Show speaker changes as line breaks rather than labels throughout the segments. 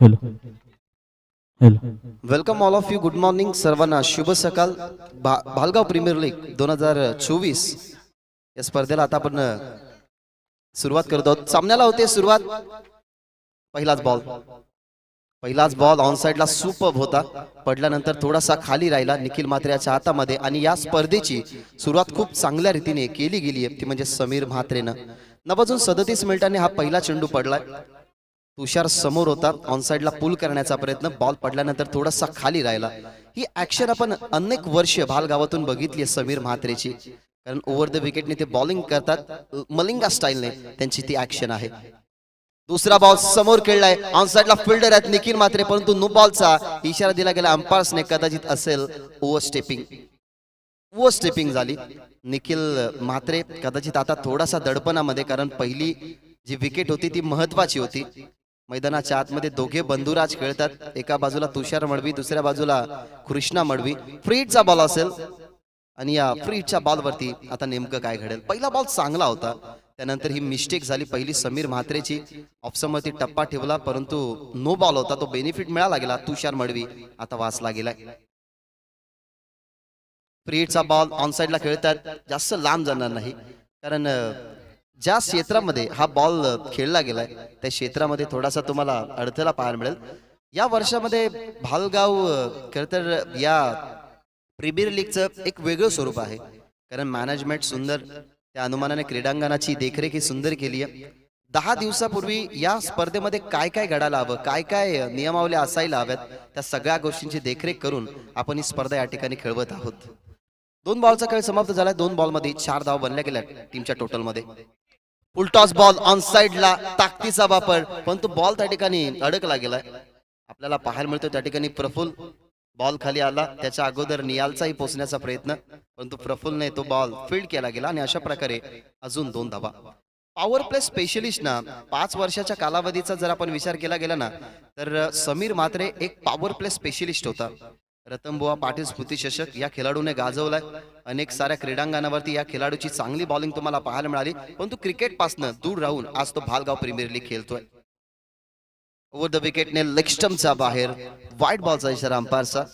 Hello hello.
Welcome all of you. Good morning सर्वांना. शुभ सकाळ. भालगाव प्रीमियर लीग 2024 या स्पर्धेला आता आपण सुरुवात करतो आहोत. सामन्याला होते सुरुवात. पहिलाच बॉल ऑन साइडला सुपर्ब होता. पडल्यानंतर थोडासा खाली राहिला निखिल म्हात्रेच्या हातामध्ये. आणि या स्पर्धेची सुरुवात खूप चांगल्या रीतीने केली गेली आहे ती म्हणजे समीर म्हात्रेनं. 9:37 मिनिटांनी हा पहिला चेंडू पडलाय. तुषार समोर होता. ऑन साइडला पुल करण्याचा प्रयत्न. बॉल पडल्यानंतर थोडासा खाली राहिला. ही ऍक्शन आपण अनेक वर्ष भालगावातून बघितली आहे समीर म्हात्रेची. कारण ओव्हर द विकेटने ते बॉलिंग करतात. मलिंगा स्टाईलने त्यांची ती ऍक्शन आहे. दुसरा बॉल समोर खेळलाय. ऑन साइडला फिल्डर आहेत निखिल म्हात्रे, परंतु नो बॉलचा इशारा दिला गेला अंपायर्सने. कदाचित असेल ओव्हर स्टेपिंग झाली. निखिल म्हात्रे कदाचित आता थोडासा दडपणामध्ये, कारण पहिली जी विकेट होती ती महत्वाची होती. मैदानाच्या आतमध्ये दोघे बंधुराज खेळतात. एका बाजूला तुषार मडवी, दुसऱ्या बाजूला कृष्णा मडवी. फ्रीटचा बॉल असेल आणि या फ्रीटच्या बॉलवरती आता नेमकं काय घडेल. पहिला बॉल चांगला होता, त्यानंतर ही मिस्टेक झाली पहिली समीर म्हात्रेची. ऑप्शनवरती टप्पा ठेवला, परंतु नो बॉल होता. तो बेनिफिट मिळाला गेला. तुषार मडवी आता वाचला गेलाय. फ्रीटचा बॉल ऑन साइडला खेळतात. जास्त लांब जाणार नाही, कारण ज्या क्षेत्रामध्ये हा बॉल खेळला गेलाय त्या क्षेत्रामध्ये थोडासा तुम्हाला अडथळा पाहायला मिळेल. या वर्षामध्ये भालगाव खरं तर या प्रीमियर लीगचं एक वेगळं स्वरूप आहे. कारण मॅनेजमेंट सुंदर, त्या अनुमानाने क्रीडांगणाची देखरेख ही सुंदर केली आहे. 10 दिवसापूर्वी या स्पर्धेमध्ये काय काय घडायला हवं, काय काय नियमावल्या असायला हव्यात, त्या सगळ्या गोष्टींची देखरेख करून आपण ही स्पर्धा या ठिकाणी खेळवत आहोत. 2 बॉलचा खेळ समाप्त झाला. 2 बॉलमध्ये 4 धावा बनल्या गेल्या टीमच्या टोटलमध्ये. फुलटॉस बॉल ऑन साइडला, ताकदीचा वापर, परंतु बॉल त्या ठिकाणी अडकला गेलाय. आपल्याला पाहायला मिळतो त्या ठिकाणी प्रफुल बॉल खाली आला. त्याच्या अगोदर नियालचाही पोहोचण्याचा प्रयत्न, परंतु प्रफुलने तो बॉल फील्ड केला गेला. आणि अशा प्रकारे अजून 2 धावा. पॉवर प्ले स्पेशलिस्ट ना 5 वर्षाच्या कालावधीचा जर आपण विचार केला गेला ना, तर समीर म्हात्रे एक पॉवर प्ले स्पेशलिस्ट होता. रतनबुवा पाटील स्मृती चषक या खेळाडूने गाजवलाय. अनेक साऱ्या क्रीडांगणावरती या खेळाडूची चांगली बॉलिंग तुम्हाला पाहायला मिळाली, परंतु क्रिकेट पासून दूर राहून आज तो भालगाव प्रीमियर लीग खेळतोय. ओव्हर द विकेटने लेग स्टंपचा बाहेर. वाईट बॉलचा इशारा अंपायरचा.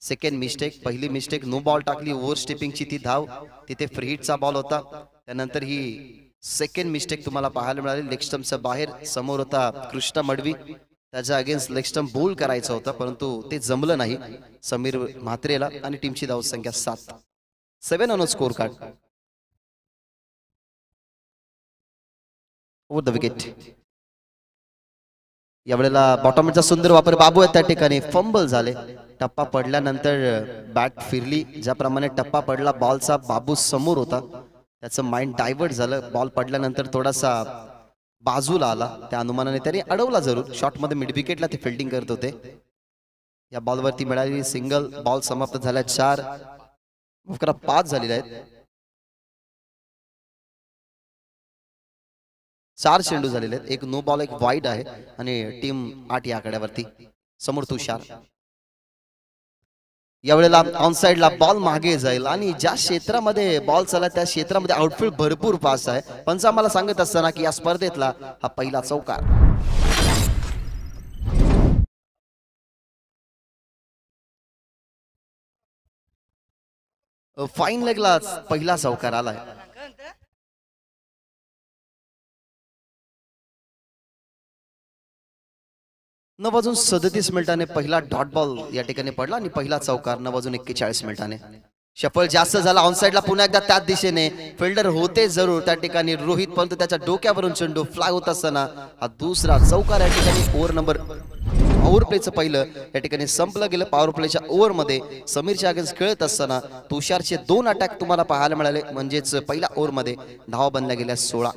Second mistake. पहिली मिस्टेक नो बॉल टाकली. ओव्हर स्टेपिंगची ती धाव, तिथे फ्री हिटचा बॉल होता. त्यानंतर ही सेकंड मिस्टेक तुम्हाला पाहायला मिळाली. लेग स्टंपचा बाहेर. समोर होता कृष्णा मडवी, त्याच्या अगेन्स्ट लेग स्टंप बोल्ड करायचं होतं, परंतु ते जमलं नाही समीर म्हात्रेला. आणि टीमची धावसंख्या 7. 7 on score card. Over the wicket. यावेळेला बॉटमचा सुंदर वापर. बाबू आहे त्या ठिकाणी. फंबल झाले. टप्पा पडल्यानंतर बॅट फिरली. ज्याप्रमाणे टप्पा पडला बॉलचा, बाबू समोर होता, त्याचं माइंड डायव्हर्ट झालं. बॉल पडल्यानंतर थोडासा बाजूला आला. त्या अनुमानाने त्याने अडवला जरूर. शॉट मध्ये मिड विकेटला ते फिल्डिंग करत होते. या बॉलवरती मिळालेली सिंगल. बॉल समाप्त झाल्या 4. 5 झालेले आहेत. 4 चेंडू झालेले आहेत. एक नो बॉल, एक वाईड आहे. आणि टीम 8 या आकड्यावरती. समोर तुषार. यावेळेला ऑन साइडला बॉल मागे जाईल. आणि ज्या क्षेत्रामध्ये बॉल चालला त्या क्षेत्रामध्ये आउटफील्ड भरपूर पास आहे. पंच आम्हाला सांगत असताना की या स्पर्धेतला हा पहिला चौकार. फाईन लेगला पहिला चौकार आलाय. 9:37 मिनिटाने पहिला डॉट बॉल या ठिकाणी पडला आणि पहिला चौकार 9:41 मिनिटाने. शफल जास्त झाला. ऑन साइडला पुन्हा एकदा त्याच दिशेने फिल्डर होते जरूर त्या ठिकाणी रोहित, परंतु त्याच्या डोक्यावरून चेंडू फ्लाय होत असताना हा दुसरा चौकार या ठिकाणी. ओव्हर प्लेचं पहिलं या ठिकाणी संपलं गेलं. पॉवर प्लेच्या ओव्हर मध्ये समीरच्या अगेन्स्ट खेळत असताना तुषारचे 2 अटॅक तुम्हाला पाहायला मिळाले. म्हणजेच पहिल्या ओव्हर मध्ये धावा बनल्या गेल्या 16.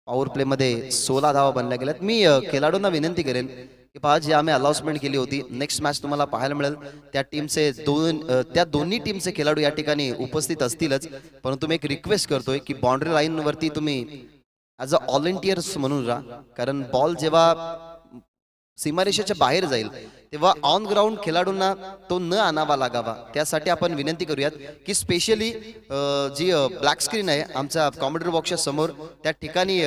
पॉवर प्ले मध्ये 16 धावा बनल्या गेल्यात. मी खेळाडूंना विनंती करेन की पहा, जी आम्ही अनाउन्समेंट केली होती नेक्स्ट मॅच तुम्हाला पाहायला मिळेल. त्या दोन्ही टीमचे खेळाडू या ठिकाणी उपस्थित असतीलच, परंतु मी एक रिक्वेस्ट करतोय की बाउंड्री लाईन वरती तुम्ही ॲज अ व्हॉलंटियर्स म्हणून राहा. कारण बॉल जेव्हा सीमारेषेच्या बाहेर जाईल तेव्हा ऑन ग्राउंड खेळाडूंना तो न आणावा लागावा. त्यासाठी आपण विनंती करूयात की स्पेशली जी ब्लॅक स्क्रीन आहे आमच्या कॉमेंट्री बॉक्सच्या समोर, त्या ठिकाणी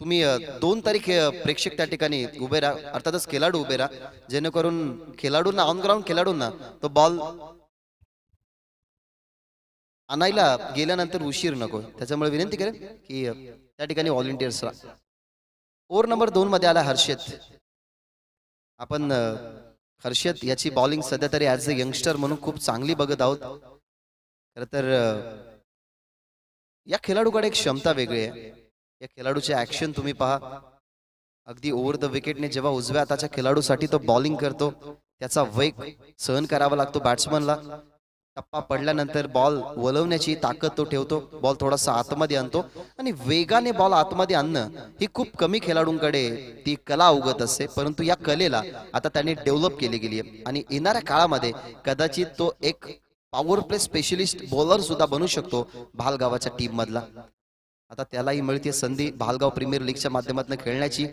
तुम्ही 2 तारीख प्रेक्षक त्या ठिकाणी उभे राहा, अर्थातच खेळाडू उभे राहा, जेणेकरून खेळाडूंना ऑन ग्राउंड खेळाडूंना तो बॉल आणायला गेल्यानंतर उशीर नको, त्याच्यामुळे विनंती करेन की त्या ठिकाणी व्हॉलेंटियर्स राहा. ओव्हर नंबर 2 मध्ये आला हर्षित. आपण हर्षित याची बॉलिंग सध्या तरी ऍज अ यंगस्टर म्हणून खूप चांगली बघत आहोत. खरं तर या खेळाडूकडे एक क्षमता वेगळी आहे. या खेळाडूचे ऍक्शन तुम्ही पहा, अगदी ओव्हर द विकेटने जेव्हा उजव्या हाताच्या खेळाडूसाठी तो बॉलिंग करतो, त्याचा वेग सहन करावा लागतो बॅट्समनला. टप्पा पडल्यानंतर बॉल वळवण्याची ताकद तो ठेवतो, बॉल थोडासा आतमध्ये आणतो आणि वेगाने बॉल आतमध्ये आणणं ही खूप कमी खेळाडूंकडे ती कला अवगत असते. परंतु या कलेला आता त्याने डेव्हलप केली गेली आहे आणि येणाऱ्या काळामध्ये कदाचित तो एक पॉवर प्ले स्पेशलिस्ट बॉलर सुद्धा बनू शकतो भालगावाच्या टीम मधला. आता त्यालाही मिळते संधी भालगाव प्रीमियर लीगच्या माध्यमातून खेळण्याची.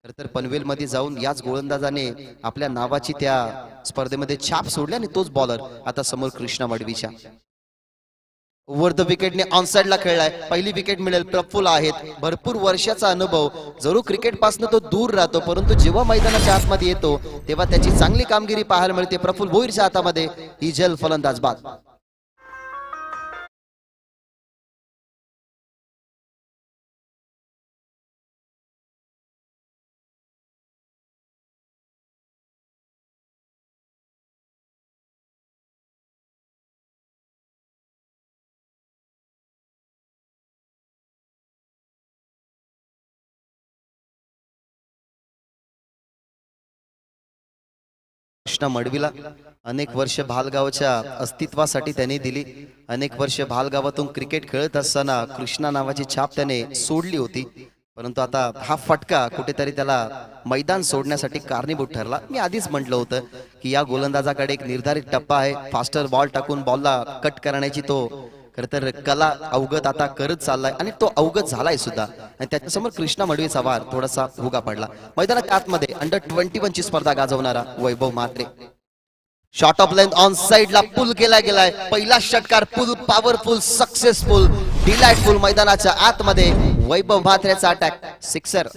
खर तर पनवेलमध्ये जाऊन याच गोलंदाजाने आपल्या नावाची त्या स्पर्धेमध्ये छाप सोडली आणि तोच बॉलर आता समोर कृष्णा मडवीच्या. ओव्हर द विकेटने ऑन साइडला खेळलाय, पहिली विकेट मिळेल. प्रफुल्ल आहेत, भरपूर वर्षाचा अनुभव, जरूर क्रिकेट पासून तो दूर राहतो परंतु जेव्हा मैदानाच्या आतमध्ये येतो तेव्हा त्याची चांगली कामगिरी पाहायला मिळते. प्रफुल्ल भोईरच्या हातामध्ये ही जल फलंदाज बाद. कृष्णा मडवीला अनेक वर्ष भालगावच्या अस्तित्वासाठी त्याने दिली. अनेक वर्ष भालगावातून क्रिकेट खेळत असताना कृष्णा नावाची छाप त्याने सोडली होती. परंतु आता हा फटका कुठेतरी त्याला मैदान सोडण्यासाठी कारणीभूत ठरला. मी आधीच म्हटलं होतं की या गोलंदाजाकडे एक निर्धारित टप्पा आहे, फास्टर बॉल टाकून बॉलला कट करण्याची तो खरं तर कला अवगत आता करत चाललाय आणि तो अवगत झालाय सुद्धा. आणि त्याच्यासमोर कृष्णा मडवीचा वार थोडासा भुगा पडला. मैदानात आतमध्ये अंडर-21 ची स्पर्धा गाजवणारा Vaibhav Mhatre. Short of length on साइडला पुल केला गेलाय. पहिला षटकार पुल पॉवरफुल सक्सेसफुल डिलाइटफुल. मैदानाच्या आतमध्ये वैभव म्हात्रेचा अटॅक सिक्सर.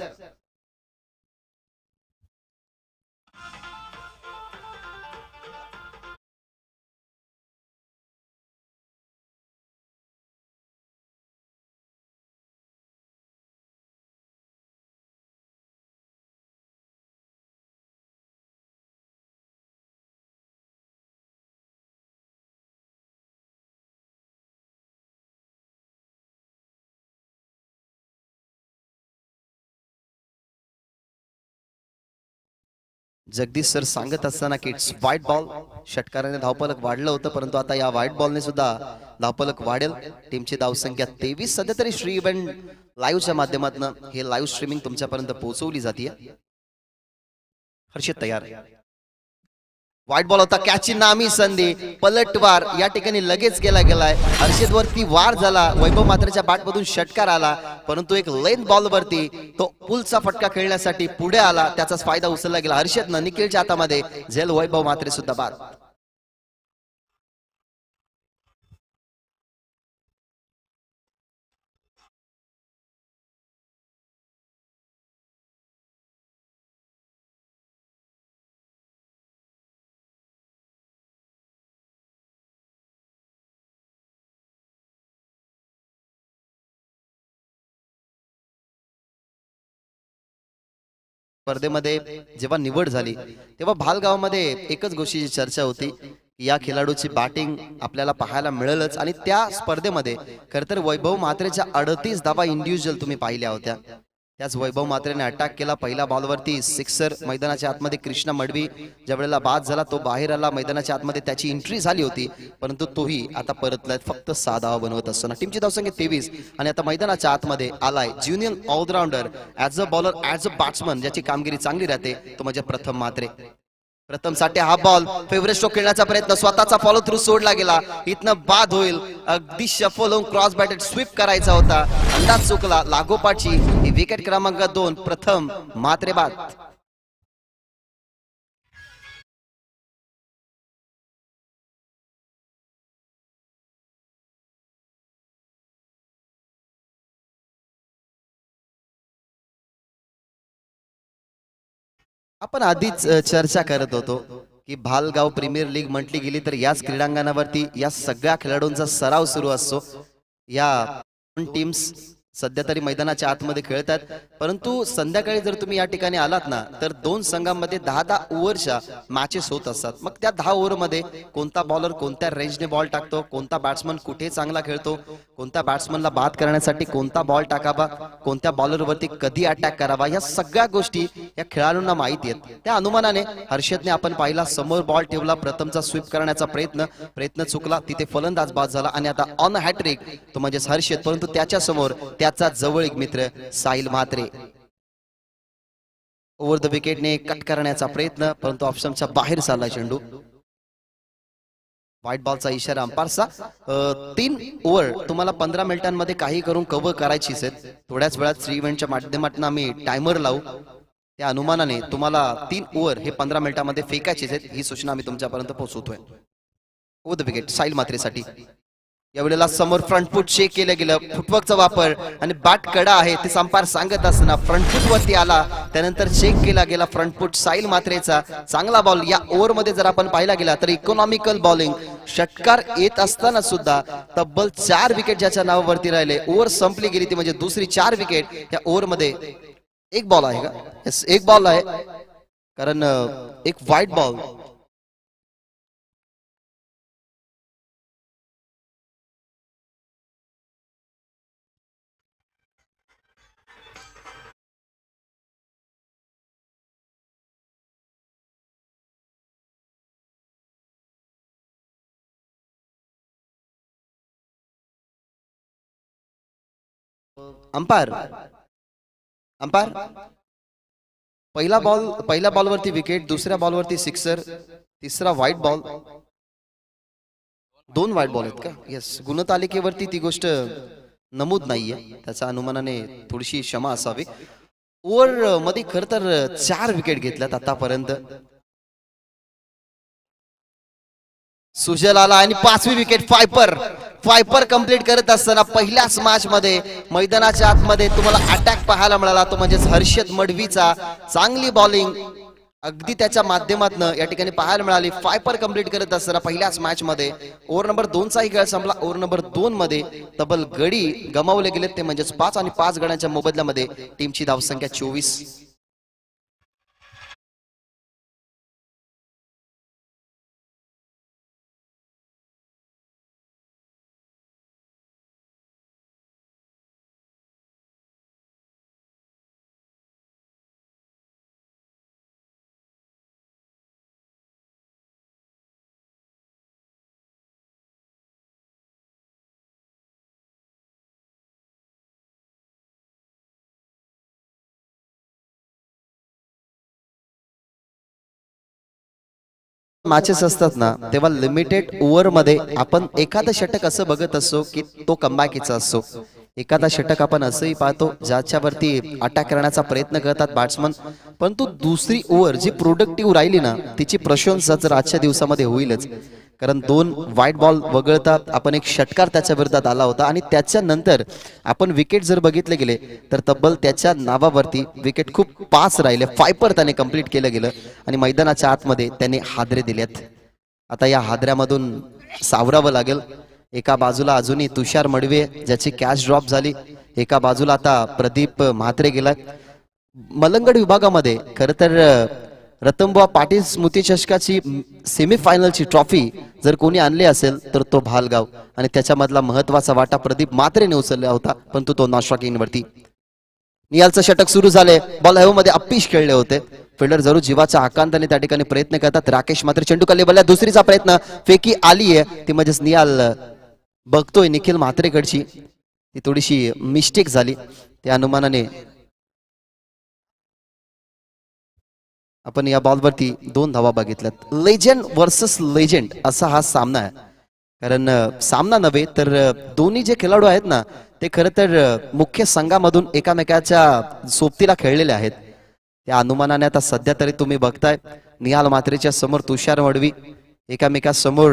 जगदीश सर सांगत असताना की इट्स व्हाईट बॉल. षटकाराने धावफलक वाढलं होतं परंतु आता या व्हाईट बॉलने सुद्धा धावफलक वाढेल. टीमची धावसंख्या 23. सध्या तरी श्री इव्हेंट लाईव्हच्या माध्यमातून हे लाईव्ह स्ट्रीमिंग तुमच्यापर्यंत पोहोचवली जाते. हर्षित तयार. व्हाईट बॉल होता, कॅची नामी संधी, पलटवार या ठिकाणी लगेच केला गेलाय. हर्षित वरती वार झाला, वैभव मात्रेच्या बॅटमधून षटकार आला परंतु एक लेंथ बॉल वरती तो पुलचा फटका खेळण्यासाठी पुढे आला, त्याचाच फायदा उचलला गेला. हर्षितनं निखिलच्या हातामध्ये झेल. वैभव मात्रे सुद्धा बाद. स्पर्धेमध्ये जेव्हा निवड झाली तेव्हा भालगावमध्ये एकच गोष्टीची चर्चा होती, या खेळाडूची बॅटिंग आपल्याला पाहायला मिळेलच. आणि त्या स्पर्धेमध्ये खरं तर वैभव मात्रेच्या 38 धावा इंडिव्हिज्युअल तुम्ही पाहिल्या होत्या. त्याच वैभव मात्रेने अटॅक केला. पहिल्या बॉलवरती सिक्सर. मैदानाच्या आतमध्ये कृष्णा मडवी ज्या वेळेला बाद झाला तो बाहेर आला. मैदानाच्या आतमध्ये त्याची एंट्री झाली होती परंतु तोही आता परतलाय. फक्त 6 धावा बनवत असताना टीमची धावसंख्या 23. आणि आता मैदानाच्या आतमध्ये आलाय junior allrounder, as a bowler, as a batsman ज्याची कामगिरी चांगली राहते, तो म्हणजे प्रथम मात्रे. प्रथम साठी हा बॉल फेवरेट स्ट्रोक खेळण्याचा प्रयत्न, स्वतःचा फॉलो थ्रू सोडला गेला. इथनं बाद होईल. अगदी शफल होऊन क्रॉस बॅटेड स्वीप करायचा होता, अंदाज चुकला. लागोपाठची ही विकेट क्रमांक 2. प्रथम मात्रे बाद. आपण आधीच चर्चा करत होतो की भालगाव प्रीमियर लीग म्हटली गेली तर याच क्रीडांगणावरती या सगळ्या खेळाडूंचा सराव सुरू असतो. या टीम्स सध्या तरी मैदानाच्या आतमध्ये खेळतात, परंतु संध्याकाळी जर तुम्ही या ठिकाणी आलात ना तर दोन संघांमध्ये 10-10 ओव्हरच्या मॅचेस होत असतात. मग त्या 10 ओव्हरमध्ये कोणता बॉलर कोणत्या रेंजने बॉल टाकतो, कोणता बॅट्समन कुठे चांगला खेळतो, कोणत्या बॅट्समनला बाद करण्यासाठी कोणता बॉल टाकावा, कोणत्या बॉलरवरती कधी अटॅक करावा, या सगळ्या गोष्टी या खेळाडूंना माहिती आहेत. त्या अनुमानाने हर्षदने आपण पाहिला समोर बॉल ठेवला, प्रथमचा स्वीप करण्याचा प्रयत्न चुकला, तिथे फलंदाज बाद झाला आणि आता ऑन हॅट्रिक तो म्हणजेच हर्षद, परंतु त्याच्या समोर त्याचा जवळीक मित्र साहिल म्हात्रे. ओव्हर द विकेटने कट करण्याचा प्रयत्न, परंतु ऑप्शनच्या बाहेर चालला चेंडू. व्हाईट बॉलचा इशारा अंपायरचा. 3 ओव्हर तुम्हाला 15 मिनिटांमध्ये काही करून कव्हर करायचीच आहेत. थोड्याच वेळात श्री इव्हेंटच्या माध्यमातून आम्ही टायमर लावू, त्या अनुमानाने तुम्हाला 3 ओव्हर हे 15 मिनिटांमध्ये फेकायचेच आहेत, ही सूचना आम्ही तुमच्यापर्यंत पोहोचवतोय. ओव्हर द विकेट साहिल म्हात्रेसाठी. यावेळेला समोर फ्रंट फूट चेक केलं गेलं, फुटवर्कचा वापर आणि बॅट कडा आहे ते अंपायर सांगत असताना फ्रंट फूट वरती आला, त्यानंतर चेक केला गेला फ्रंट फूट साहिल म्हात्रेचा. चांगला बॉल या ओव्हर मध्ये जर आपण पाहिला गेला तर इकॉनॉमिकल बॉलिंग, षटकार येत असताना सुद्धा तब्बल 4 विकेट ज्याच्या नावावरती राहिले. ओव्हर संपली गेली ती म्हणजे दुसरी 4 विकेट या ओव्हर मध्ये. एक बॉल आहे का? यस, एक बॉल आहे, कारण एक व्हाईट बॉल. अंपायर अंपायर पहिल्या बॉलवरती विकेट, दुसऱ्या बॉलवरती सिक्सर, तिसरा व्हाईट बॉल. 2 व्हाईट बॉल आहेत का? येस, गुणतालिकेवरती ती गोष्ट नमूद नाहीये, त्याच्या अनुमानाने थोडीशी क्षमा असावी. ओव्हर मध्ये खर तर 4 विकेट घेतल्यात आतापर्यंत. सुजल आला आणि 5वी विकेट. फायपर कंप्लीट करत असताना पहिल्याच मॅच मध्ये मैदानाच्या आतमध्ये तुम्हाला अटॅक पाहायला मिळाला, तो म्हणजेच हर्षद मडवीचा. चांगली बॉलिंग अगदी त्याच्या माध्यमातून या ठिकाणी पाहायला मिळाली. फायपर कंप्लीट करत असताना पहिल्याच मॅच मध्ये ओव्हर नंबर 2चाही खेळ संपला. ओव्हर नंबर 2 मध्ये तब्बल गडी गमावले गेले, ते म्हणजेच 5 आणि 5 गड्यांच्या मोबदल्यामध्ये टीमची धावसंख्या 24. मॅचेस असतात ना तेव्हा लिमिटेड ओव्हर मध्ये आपण एखादा षटक असं बघत असतो की तो कमबॅकीचा असतो. एखादा षटक आपण असंही पाहतो ज्याच्यावरती अटॅक करण्याचा प्रयत्न करतात बॅट्समन, परंतु दुसरी ओव्हर जी प्रोडक्टिव्ह राहिली ना तिची प्रशंसा जर आजच्या दिवसामध्ये होईलच. कारण 2 व्हाईट बॉल वगळता आपण एक षटकार त्याच्या विरोधात आला होता आणि त्याच्यानंतर आपण विकेट जर बघितले गेले तर तब्बल त्याच्या नावावरती विकेट खूप 5 राहिले. फायपर त्याने कंप्लीट केलं गेलं आणि मैदानाच्या आतमध्ये त्याने हादरे दिलेत. आता या हादऱ्यामधून सावरावं लागेल. एका बाजूला अजूनही तुषार मडवे ज्याची कॅच ड्रॉप झाली, एका बाजूला आता प्रदीप म्हात्रे गेला. मलंगड विभागामध्ये खर तर रतनबुवा पाटील स्मृती चषकाची सेमीफायनलची ट्रॉफी जर कोणी आणली असेल तर तो भालगाव, आणि त्याच्यामधला महत्वाचा वाटा प्रदीप म्हात्रेने उचलला होता, परंतु तो नॉस्ट्राकिंग वरती. निहालचं षटक सुरू झाले. बॉल हेव मध्ये अप्पीश खेळले होते. फिल्डर जरूर जीवाच्या आकांताने त्या ठिकाणी प्रयत्न करतात. राकेश मात्र चेंडू खाली बल्ल्या, दुसरीचा प्रयत्न फेकी आली आहे ती म्हणजेच निहाल बघतोय निखिल म्हात्रेकडची, ती थोडीशी मिस्टेक झाली. त्या अनुमानाने आपण या बॉलवरती 2 धावा बघितल्यात. लेजंड वर्सेस लेजंड असा हा सामना आहे. कारण सामना नव्हे तर दोन्ही जे खेळाडू आहेत ना ते खरं तर मुख्य संघामधून एकामेकाच्या सोबतीला खेळलेले आहेत. त्या अनुमानाने आता सध्या तरी तुम्ही बघताय निहाल म्हात्रेच्या समोर तुषार मडवी एकामेकासमोर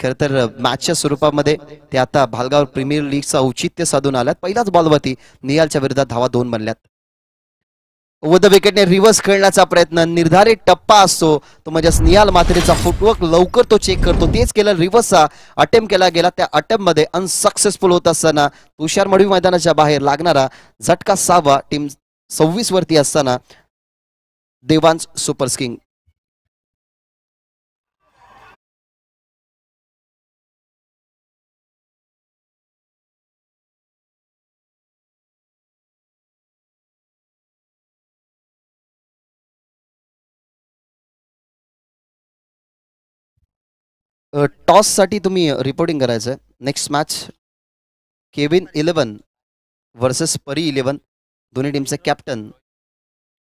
खरं तर मॅचच्या स्वरूपामध्ये ते आता भालगाव प्रीमियर लीगचा औचित्य साधून आल्यात. पहिल्याच बॉलवरती निहालच्या विरोधात धावा 2 बनल्यात. ओव्हर द विकेटने रिव्हर्स खेळण्याचा प्रयत्न, निर्धारित टप्पा असतो तो म्हणजे निहाल मात्रेचा फुटवर्क लवकर तो चेक करतो. तेच केलं, रिव्हर्सचा अटेम्प्ट केला गेला. त्या अटेम्प्ट मध्ये अनसक्सेसफुल होत असताना तुषार मडवी मैदानाच्या बाहेर लागणारा झटका 6वा टीम 26 वरती असताना देवांश सुपर किंग. टॉस साठी तुम्ही रिपोर्टिंग करायचं. नेक्स्ट मॅच केविन 11 वर्सेस परी 11, दोन्ही टीमचे कॅप्टन.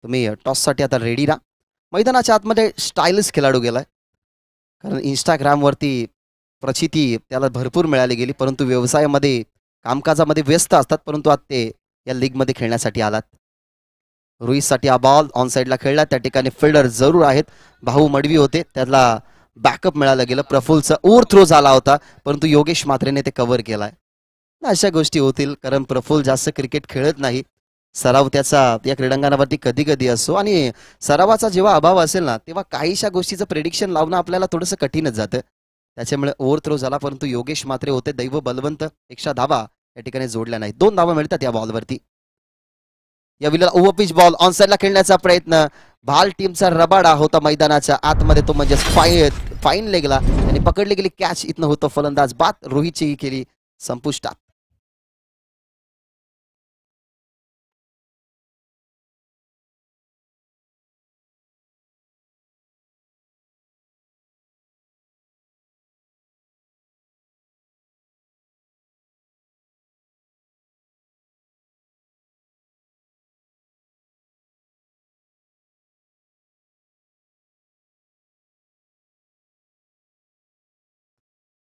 तुम्ही टॉससाठी आता रेडी राहा. मैदानाच्या आतमध्ये स्टायलिश खेळाडू गेलाय, कारण इंस्टाग्रामवरती प्रचिती त्याला भरपूर मिळाली गेली, परंतु व्यवसायामध्ये कामकाजामध्ये व्यस्त असतात. परंतु आज ते या लीगमध्ये खेळण्यासाठी आलात. रोहितसाठी हा बॉल ऑन साईडला खेळला. त्या ठिकाणी फिल्डर जरूर आहेत, भाऊ मडवी होते, त्याला बॅकअप मिळालं गेलं. प्रफुल्लचा ओव्हर थ्रो झाला होता, परंतु योगेश मात्रेने ते कव्हर केलाय. अशा गोष्टी होतील, कारण प्रफुल्ल जास्त क्रिकेट खेळत नाही. सराव त्याचा या क्रीडांगणावरती कधी कधी असतो, आणि सरावाचा जेव्हा अभाव असेल ना, तेव्हा काहीशा गोष्टीचं प्रेडिक्शन लावणं आपल्याला थोडंसं कठीणच जातं. त्याच्यामुळे ओव्हर थ्रो झाला, परंतु योगेश मात्रे होते दैव बलवंत, 100 धावा या ठिकाणी जोडल्या नाही. 2 धावा मिळतात या बॉलवरती. या villa over pitch ball on साईडला खेळण्याचा प्रयत्न. भाल टीमचा रबाडा होता मैदानाच्या आतमध्ये, तो म्हणजे फाईन लेगला आणि पकडली गेली कॅच. इथनं होतं फलंदाज बाद. रोहितची केली संपुष्टात.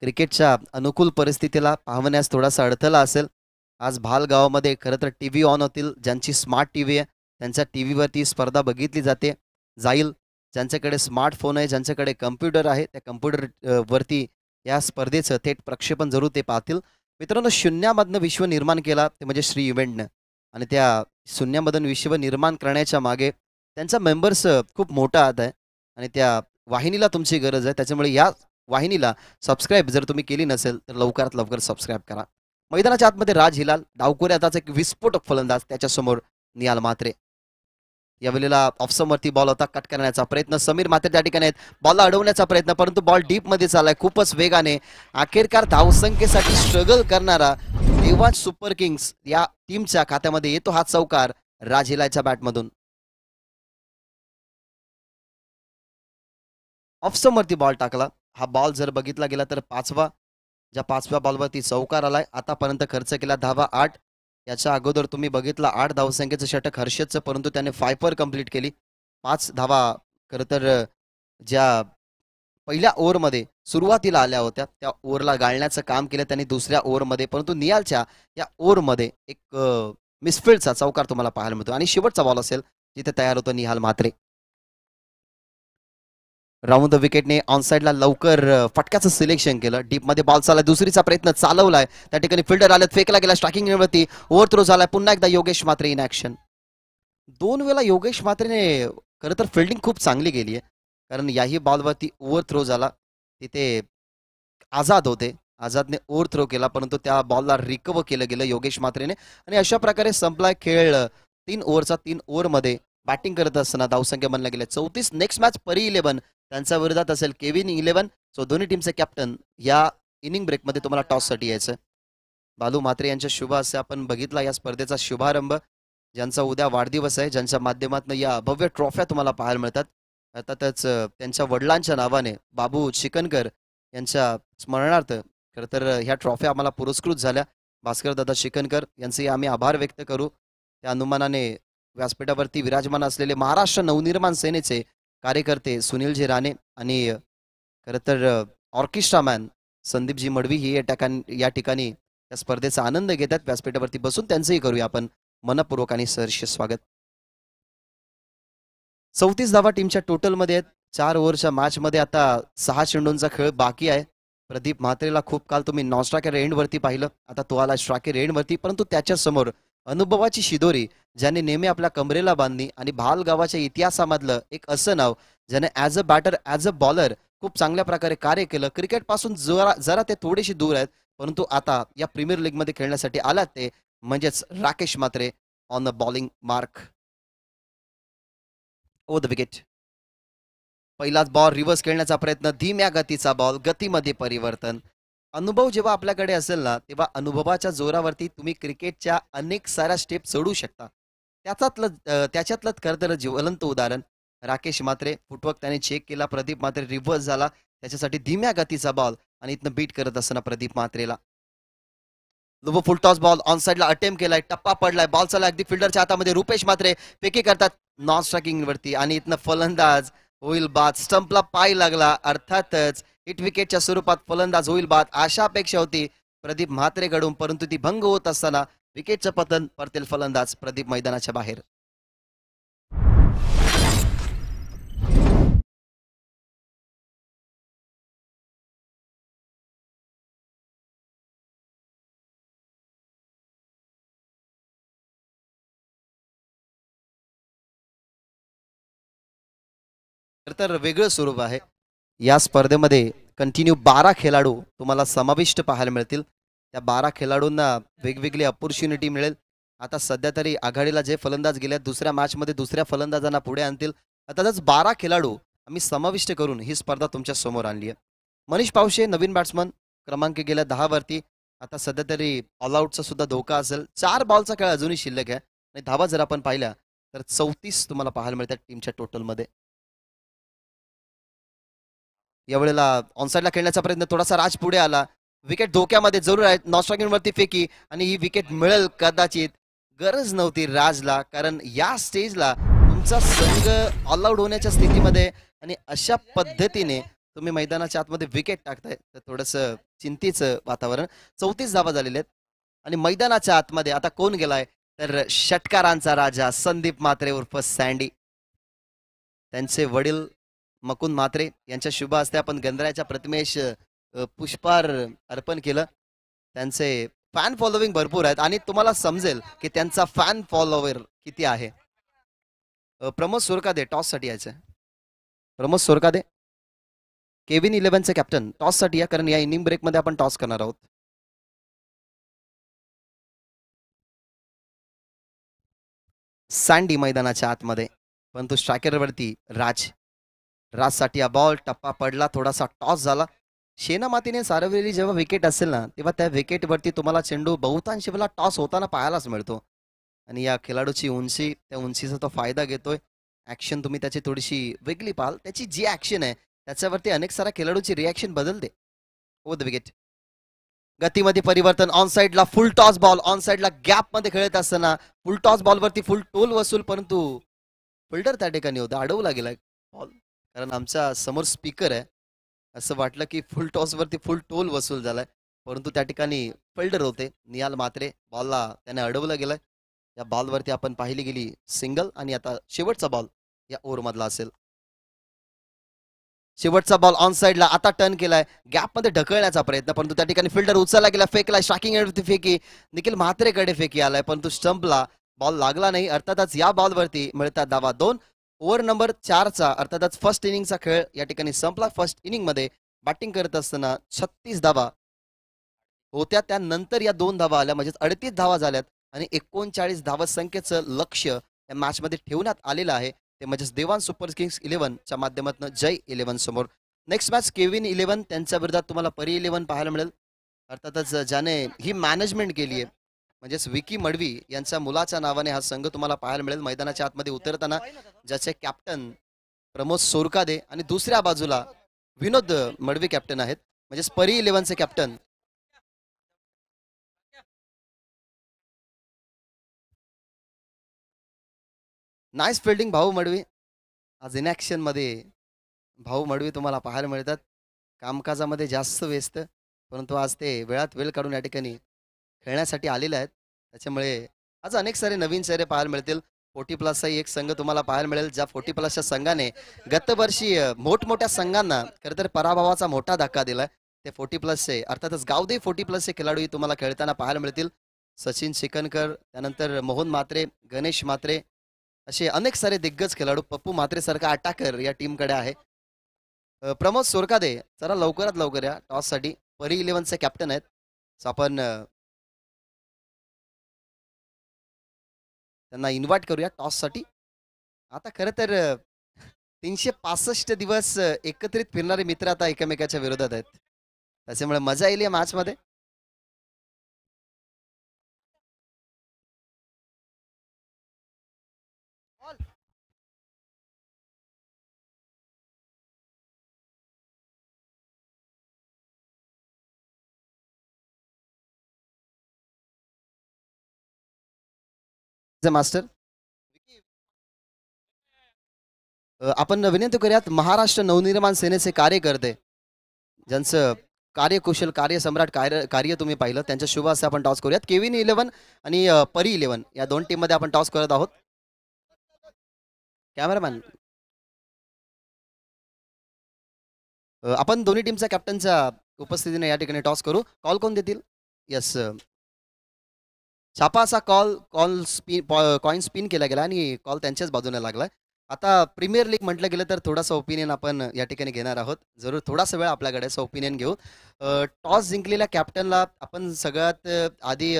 क्रिकेटच्या अनुकूल परिस्थितीला पाहण्यास थोडासा अडथळा असेल. आज भाल गावामध्ये खरं तर टीव्ही ऑन होतील. ज्यांची स्मार्ट टीव्ही आहे त्यांच्या टीव्हीवरती स्पर्धा बघितली जाईल. ज्यांच्याकडे स्मार्टफोन आहे, ज्यांच्याकडे कम्प्युटर आहे, त्या कम्प्युटर वरती या स्पर्धेचं थेट प्रक्षेपण जरूर ते पाहतील. मित्रांनो, शून्यामधनं विश्व निर्माण केला ते म्हणजे श्री इव्हेंटनं, आणि त्या शून्यामधून विश्व निर्माण करण्याच्या मागे त्यांचा मेंबर्स खूप मोठा हात आहे, आणि त्या वाहिनीला तुमची गरज आहे. त्याच्यामुळे या वाहिनीला सबस्क्राईब जर तुम्ही केली नसेल तर लवकरात लवकर सबस्क्राईब करा. मैदानाच्या आतमध्ये राज हिलाल, डावखोऱ्याचा एक विस्फोटक फलंदाज, त्याच्यासमोर निहाल मात्रे. यावेळेला ऑफसमवरती बॉल होता, कट करण्याचा प्रयत्न. समीर मात्रे त्या ठिकाणी आहेत, बॉलला अडवण्याचा प्रयत्न, परंतु बॉल डीप मध्ये चाललाय खूपच वेगाने. अखेरकार धावसंख्येसाठी स्ट्रगल करणारा देवांश सुपर किंग्स या टीमच्या खात्यामध्ये येतो हा चौकार राज हिलालच्या बॅटमधून. ऑफसमवरती बॉल टाकला. हा बॉल जर बघितला गेला तर ज्या 5व्या बॉलवरती चौकार आलाय. आतापर्यंत खर्च केला धावा 8. याच्या अगोदर तुम्ही बघितला 8 धावसंख्येचं षटक हर्षदचं, परंतु त्याने 5 कंप्लीट केली. 5 धावा खरं तर ज्या पहिल्या ओव्हरमध्ये सुरुवातीला आल्या होत्या त्या ओव्हरला गाळण्याचं काम केलं त्यांनी दुसऱ्या ओव्हरमध्ये, परंतु निहालच्या या ओव्हरमध्ये एक मिसफिल्डचा चौकार तुम्हाला पाहायला मिळतो, आणि शेवटचा बॉल असेल जिथे तयार होतो निहाल मात्रे. राऊंड द विकेटने ऑन साईडला लवकर फटक्याचं सिलेक्शन केलं. डीपमध्ये बॉल चालला, दुसरीचा प्रयत्न चालवलाय. त्या ठिकाणी फिल्डर आले, फेकला गेला स्ट्रायकिंग वरती. ओव्हर थ्रो झालाय. पुन्हा एकदा योगेश मात्रे इन ऍक्शन. 2 वेळा योगेश मात्रेने खरं तर फिल्डिंग खूप चांगली केली आहे, कारण याही बॉलवरती ओव्हर थ्रो झाला. तिथे आझाद होते, आझादने ओव्हर थ्रो केला, परंतु त्या बॉलला रिकव्हर केलं गेलं योगेश मात्रेने, आणि अशा प्रकारे संपलाय खेळ. 3 ओव्हरचा 3 ओव्हरमध्ये बॅटिंग करत असताना धावसंख्या बनल्या गेल्या 34. नेक्स्ट मॅच परी 11 त्यांच्या विरोधात असेल केविन 11. सो दोन्ही टीमचे कॅप्टन या इनिंग ब्रेकमध्ये तुम्हाला टॉससाठी यायचं. बालू मात्रे यांच्या शुभ असे आपण बघितला या स्पर्धेचा शुभारंभ, ज्यांचा उद्या वाढदिवस आहे, ज्यांच्या माध्यमातून या भव्य ट्रॉफ्या तुम्हाला पाहायला मिळतात. अर्थातच त्यांच्या वडिलांच्या नावाने बाबू चिकनकर यांच्या स्मरणार्थ खरं तर ह्या ट्रॉफ्या आम्हाला पुरस्कृत झाल्या. भास्कर दादा चिकनकर यांचे आम्ही आभार व्यक्त करू. त्या अनुमानाने व्यासपीठावरती विराजमान असलेले महाराष्ट्र नवनिर्माण सेनेचे कार्यकर्ते सुनीलजी राणे आणि खरं तर ऑर्केस्ट्रा मॅन संदीपजी मडवी ही या ठिकाणी या स्पर्धेचा आनंद घेतात. व्यासपीठावरती बसून त्यांचंही करूया आपण मनपूर्वक आणि सहर्ष स्वागत. 34 धावा टीमच्या टोटलमध्ये आहेत. 4 ओव्हरच्या मॅचमध्ये आता 6 चेंडूंचा खेळ बाकी आहे. प्रदीप म्हात्रेला खूप काल तुम्ही नॉन स्ट्रायकर एंडवरती पाहिलं, आता तो आला स्ट्रायकर एंडवरती, परंतु त्याच्या समोर अनुभवाची शिदोरी ज्याने नेहमी आपल्या कमरेला बांधली आणि भाल गावाच्या इतिहासामधलं एक असं नाव ज्याने as a batter as a bowler खूप चांगल्या प्रकारे कार्य केलं. क्रिकेट पासून जरा जरा ते थोडेसे दूर आहेत, परंतु आता या प्रीमियर लीग मध्ये खेळण्यासाठी आलात ते म्हणजेच Rakesh Mhatre on the bowling mark. Over the wicket. पहिलाच बॉल रिव्हर्स खेळण्याचा प्रयत्न, धीम्या गतीचा बॉल, गतीमध्ये परिवर्तन. अनुभव जेव्हा आपल्याकडे असेल ना, तेव्हा अनुभवाच्या जोरावरती तुम्ही क्रिकेटच्या अनेक साऱ्या स्टेप सोडू शकता. त्याच्यातलं खरं ज्वलंत उदाहरण राकेश म्हात्रे. फुटवर्क त्याने चेक केला, प्रदीप म्हात्रे रिव्हर्स झाला, त्याच्यासाठी धीम्या गतीचा बॉल आणि इथनं बीट करत असताना प्रदीप म्हात्रेला low full toss ball on साइडला अटेम्प्ट केलाय, टप्पा पडलाय, बॉल चालला अगदी फिल्डरच्या हातामध्ये. रुपेश म्हात्रे फेकी करतात नॉन स्ट्रायकिंग वरती आणि इथनं फलंदाज होईल बाद. स्टंपला पाय लागला, अर्थातच हिट विकेटच्या स्वरूपात फलंदाज होईल बाद. अशा अपेक्षा होती प्रदीप म्हात्रेकडून, परंतु ती भंग होत असताना विकेटचं पतन, परतेल फलंदाज प्रदीप मैदानाच्या बाहेर. तर वेगळं स्वरूप आहे. या स्पर्धेमध्ये कंटिन्यू 12 खेळाडू तुम्हाला समाविष्ट पाहायला मिळतील. त्या 12 खेळाडूंना वेगवेगळी अपॉर्च्युनिटी मिळेल. आता सध्या तरी आघाडीला जे फलंदाज गेले दुसऱ्या मॅचमध्ये दुसऱ्या फलंदाजांना पुढे आणतील. आताच 12 खेळाडू आम्ही समाविष्ट करून ही स्पर्धा तुमच्या समोर आणली आहे. मनीष पावशे नवीन बॅट्समन, क्रमांक गेल्या 10 वरती. आता सध्या तरी ऑलआउटचा सुद्धा धोका असेल. 4 बॉलचा खेळ अजूनही शिल्लक आहे आणि धावा जर आपण पाहिल्या तर 34 तुम्हाला पाहायला मिळतात टीमच्या टोटलमध्ये. यावेळेला ऑनसाइडला खेळण्याचा प्रयत्न, थोडासा राज पुढे आला, विकेट धोक्यामध्ये जरूर आहे. नॉन स्ट्रायकिंग वरती फेकी आणि ही विकेट मिळेल कदाचित. गरज नव्हती राजला, कारण या स्टेजला तुमचा संघ ऑल आउट होण्याच्या स्थितीमध्ये आणि अशा पद्धतीने तुम्ही मैदानाच्या आतमध्ये विकेट टाकताय तर थोडंसं चिंतेचं वातावरण. 34 धावा झालेल्या आहेत आणि मैदानाच्या आतमध्ये आता कोण गेलाय तर षटकारांचा राजा संदीप म्हात्रे उर्फ सँडी. त्यांचे वडील मकुंद म्हात्रे यांच्या शुभ हस्ते आपण गंधराच्या प्रतिमेश पुष्पहार अर्पण केलं. त्यांचे फॅन फॉलोविंग भरपूर आहेत आणि तुम्हाला समजेल की त्यांचा फॅन फॉलोवर किती आहे. प्रमोद सोरकादे टॉस साठी यायचं. प्रमोद सोरकादे केविन 11चे कॅप्टन टॉस साठी या, कारण या इनिंग ब्रेक मध्ये आपण टॉस करणार आहोत. सँडी मैदानाच्या आतमध्ये, परंतु स्ट्रायकरवरती राजसाठी हा बॉल, टप्पा पडला, थोडासा टॉस झाला. शेना मातीने सारवलेली जेव्हा विकेट असेल ना तेव्हा त्या विकेटवरती तुम्हाला चेंडू बहुतांश वेळेला टॉस होताना पाहायलाच मिळतो आणि या खेळाडूची उंची, त्या उंचीचा तो फायदा घेतोय. ऍक्शन तुम्ही त्याची थोडीशी वेगळी पाहाल. त्याची जी ऍक्शन आहे त्याच्यावरती अनेक साऱ्या खेळाडूची रिॲक्शन बदलते. ओ द विकेट. गतीमध्ये परिवर्तन, ऑन साइडला फुल टॉस बॉल, ऑन साइडला गॅप मध्ये खेळत असताना फुल टॉस बॉलवरती फुल टोल वसूल, परंतु फिल्डर त्या ठिकाणी होता, अडवला गेला बॉल. कारण आमच्या समोर स्पीकर आहे, असं वाटलं की फुल टॉस वरती फुल टोल वसूल झालाय, परंतु त्या ठिकाणी फिल्डर होते निहाल म्हात्रे. बॉलला त्याने अडवलं गेलंय. या बॉलवरती आपण पाहिली गेली सिंगल आणि आता शेवटचा बॉल या ओव्हर मधला असेल. शेवटचा बॉल ऑन साइडला आता टर्न केलाय, गॅप मध्ये ढकलण्याचा प्रयत्न, परंतु त्या ठिकाणी फिल्डर उचलला गेला, फेकला, स्ट्रायकिंग फेकी, निखिल म्हात्रेकडे फेकी आलाय, परंतु स्टंपला बॉल लागला नाही. अर्थातच या बॉलवरती मिळतात धावा 2. ओव्हर नंबर 4चा अर्थातच फर्स्ट इनिंगचा खेळ या ठिकाणी संपला. फर्स्ट इनिंग मध्ये बॅटिंग करत असताना 36 धावा होत्या, त्यानंतर या 2 धावा आल्या, म्हणजे 38 धावा झाल्यात आणि 39 धावा संख्येचं लक्ष या मॅच मध्ये ठेवण्यात आलेलं आहे. ते म्हणजेच देवान सुपर किंग्स 11 च्या माध्यमातून जय 11 समोर. नेक्स्ट मॅच केविन 11 त्यांच्या विरोधात तुम्हाला परी 11 पाहायला मिळेल. अर्थातच ज्याने ही मॅनेजमेंट केली आहे म्हणजेच विकी मडवी यांच्या मुलाच्या नावाने हा संघ तुम्हाला पाहायला मिळेल. मैदानाच्या आतमध्ये उतरताना ज्याचे कॅप्टन प्रमोद सोरकादे आणि दुसऱ्या बाजूला विनोद मडवी कॅप्टन आहेत, म्हणजेच परी 11चे कॅप्टन. नाईस फिल्डिंग भाऊ मडवी. आज इनॅक्शन मध्ये भाऊ मडवी तुम्हाला पाहायला मिळतात. कामकाजामध्ये जास्त व्यस्त, परंतु आज ते वेळात वेळ काढून या ठिकाणी खेळण्यासाठी आलेले आहेत. त्याच्यामुळे आज अनेक सारे नवीन चेहरे पाहायला मिळतील. 40+ एक संघ तुम्हाला पाहायला मिळेल, ज्या 40+च्या संघाने गतवर्षी मोठमोठ्या संघांना खरं तर पराभवाचा मोठा धक्का दिलाय. ते 40+चे अर्थातच गावदे 40+चे खेळाडूही तुम्हाला खेळताना पाहायला मिळतील. सचिन शिकनकर, त्यानंतर मोहन म्हात्रे, गणेश म्हात्रे असे अनेक सारे दिग्गज खेळाडू, पप्पू म्हात्रे सारखा अटॅकर या टीमकडे आहे. प्रमोद सोरकादे जरा लवकरात लवकर या टॉससाठी. परी 11चे कॅप्टन आहेत. So आपण त्यांना इन्व्हाइट करूया टॉससाठी. आता खरं तर 365 दिवस एकत्रित फिरणारे मित्र आता एकमेकाच्या विरोधात आहेत. त्याच्यामुळे मजा येईल या मॅचमध्ये. मास्टर आपण विनंती करूयात महाराष्ट्र नवनिर्माण सेनेचे कार्यकर्ते ज्यांचं कार्यकुशल कार्यसम्राट कार्य तुम्ही पाहिलं त्यांच्या शुभ असे आपण टॉस करूयात. केविन 11 आणि परी 11 या दोन टीम मध्ये आपण टॉस करत आहोत. कॅमेरामॅन आपण दोन्ही टीमच्या कॅप्टनच्या उपस्थितीने या ठिकाणी टॉस करू. कॉल कोण देतील? यस, छापा असा कॉल कॉइन स्पिन केला गेला आणि कॉल त्यांच्याच बाजूने लागला. आता प्रीमियर लीग म्हटलं गेलं तर थोडासा ओपिनियन आपण या ठिकाणी घेणार आहोत. जरूर थोडासा वेळ आपल्याकडे ओपिनियन घेऊ. टॉस जिंकलेल्या कॅप्टनला आपण सगळ्यात आधी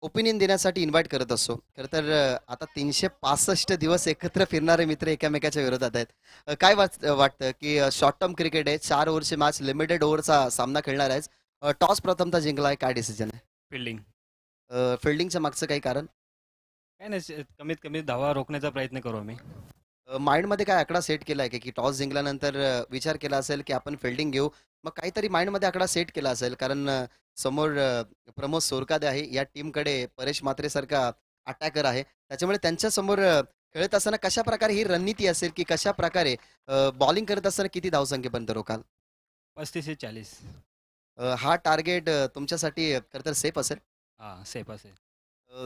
ओपिनियन देण्यासाठी इन्व्हाइट करत असतो. खरं तर आता 365 दिवस एकत्र फिरणारे मित्र एकामेकाच्या विरोधात आहेत. काय वाटतं की शॉर्ट टर्म क्रिकेट आहे, 4 ओव्हरची मॅच, लिमिटेड ओव्हरचा सामना खेळणार आहे. टॉस प्रथमता जिंकलाय, काय डिसिजन आहे?
फिल्डिंग.
फिल्डिंगच्या मागचं काही कारण?
काय नाही, कमीत कमी धावा रोखण्याचा प्रयत्न करू आम्ही.
माइंडमध्ये काय आकडा सेट केला आहे की टॉस जिंकल्यानंतर विचार केला असेल की आपण फिल्डिंग घेऊ, मग काहीतरी माइंडमध्ये आकडा सेट केला असेल? कारण समोर प्रमोद सोरकादे आहे, या टीमकडे परेश म्हात्रे सारखा अटॅकर आहे. त्याच्यामुळे त्यांच्या समोर खेळत असताना कशा प्रकारे ही रणनीती असेल की कशा प्रकारे बॉलिंग करत असताना किती धावसंख्येपर्यंत रोकाल?
35 ते 40.
हा टार्गेट तुमच्यासाठी खरं तर सेफ असेल?
हां, सेफ असेल.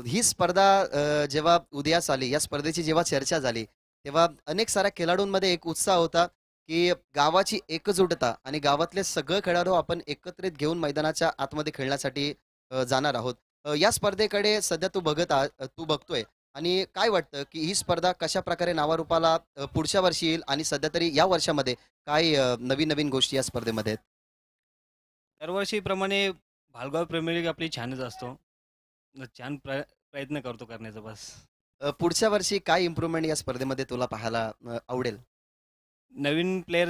ही स्पर्धा जेव्हा उदयास आली, या स्पर्धेची जेव्हा चर्चा झाली, तेव्हा अनेक साऱ्या खेळाडूंमध्ये एक उत्साह होता की गावाची एकजुटता आणि गावातले सगळे खेळाडू आपण एकत्रित घेऊन मैदानाच्या आतमध्ये खेळण्यासाठी जाणार आहोत. या स्पर्धेकडे सध्या तू बघतोय आणि काय वाटतं की ही स्पर्धा कशा प्रकारे नावारूपाला पुढच्या वर्षी येईल आणि सध्या तरी या वर्षामध्ये काय नवीन नवीन गोष्टी या स्पर्धेमध्ये आहेत?
दरवर्षीप्रमाणे भालगाव प्रीमियर लीग आपली छानच असतो. छान प्रयत्न करतो करण्याचा बस.
पुढच्या वर्षी काय इम्प्रूव्हमेंट या स्पर्धेमध्ये तुला पाहायला आवडेल?
नवीन प्लेयर